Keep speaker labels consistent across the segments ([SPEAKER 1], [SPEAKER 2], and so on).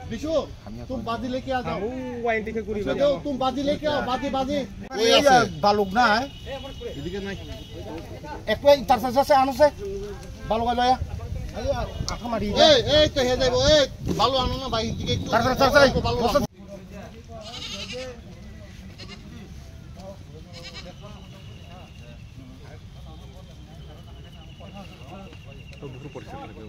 [SPEAKER 1] विशु तुम बाजी लेके आ जाओ तुम बाजी लेके आओ बाजी बाजी बालुक ना है एक तार से आनो से बालुक आलो या आखा मारी ए तो हे जाइबो ए बालु आनो ना भाई तार तो दुसरो परिस्थिती लागेल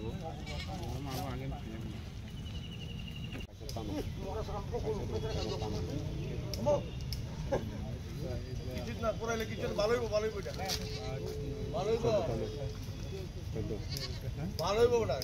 [SPEAKER 1] कितना पूरा लेके चल भालोই बेटा भालोই बेटा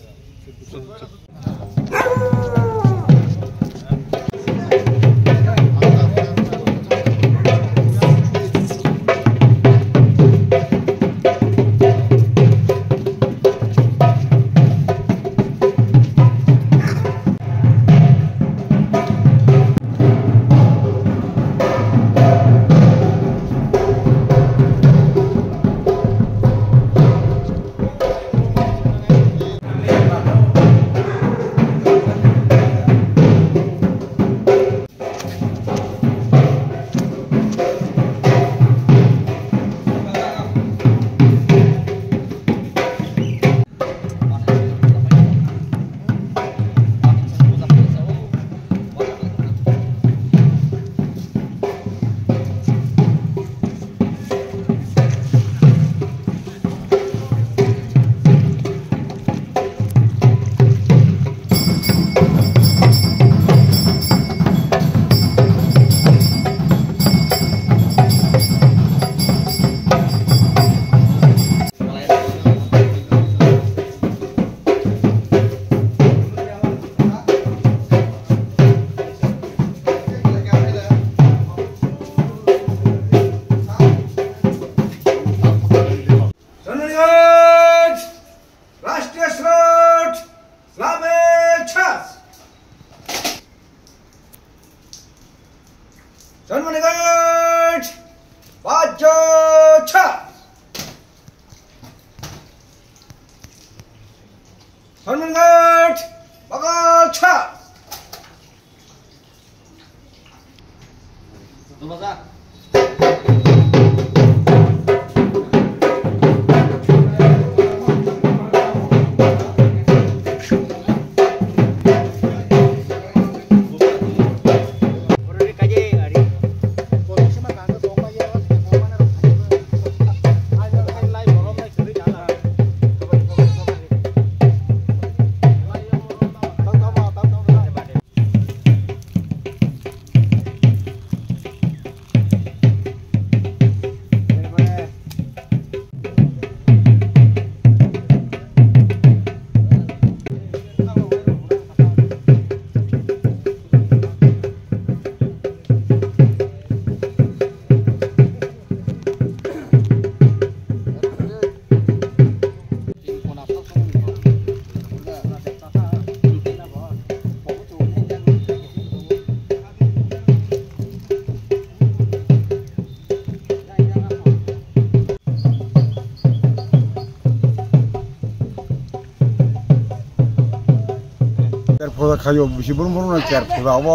[SPEAKER 2] फुजा खायो बिसिबुर मुरुना केर फुजा अब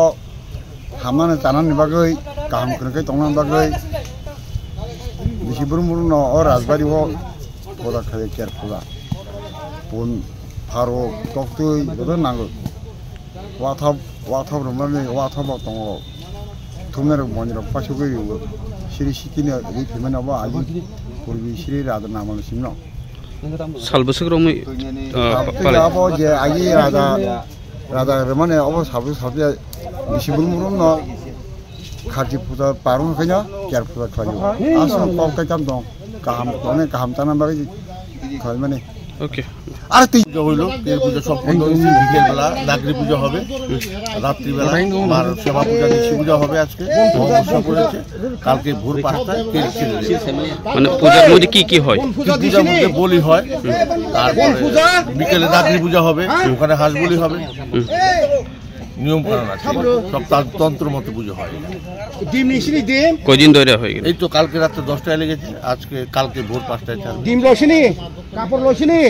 [SPEAKER 2] हामनानै जानानै बागै गाहाम खोनखै तंनानै बागै बिसिबुर मुरुना अ राजबारि अ फुजा खायो केर फुजा बन फारो तक्तै बदो नांगौ वाथाब रमानै वाथाब दङ थुमनार मन्दिर पासो गयो सिरि सिटिनो रि फेमेनाबो आलि पुरबि सिरि रादा नामानो सिमनो
[SPEAKER 3] सालबोसो ग्रोमै
[SPEAKER 2] अब जे आइ राजा रमाने अब साबो साबे बिसिबुर मुरुना खाथि फुजा पारुन खैना केर फुजा खायो आसो पावकाय काम दं गाहाम ताना बागै खाय माने
[SPEAKER 3] ओके
[SPEAKER 1] আর পুজো হইল কের পুজো সম্পূর্ণ বিকেল বেলা নাগরি পুজো হবে রাত্রি বেলা আর সেবা পূজা নিশি পূজা হবে আজকে অবস্থা করেছে কালকে ভোর 5টায় কের ছিল
[SPEAKER 3] মানে পূজার মধ্যে কি হয়
[SPEAKER 1] পূজার মধ্যে বলি হয় তারপরে বিকেলে নাগরি পূজা হবে ওখানে হাঁস বলি হবে নিয়ম কানুন আছে সব তন্ত্র মতো পুজো হয়
[SPEAKER 4] ডিম নিশিনি ডিম
[SPEAKER 3] কয়দিন ধরে হয়ে গেল
[SPEAKER 1] এই তো কালকে রাতে 10টায় লেগেছে আজকে কালকে ভোর 5টায় চালু
[SPEAKER 4] ডিম লসিনি কাপড় লসিনি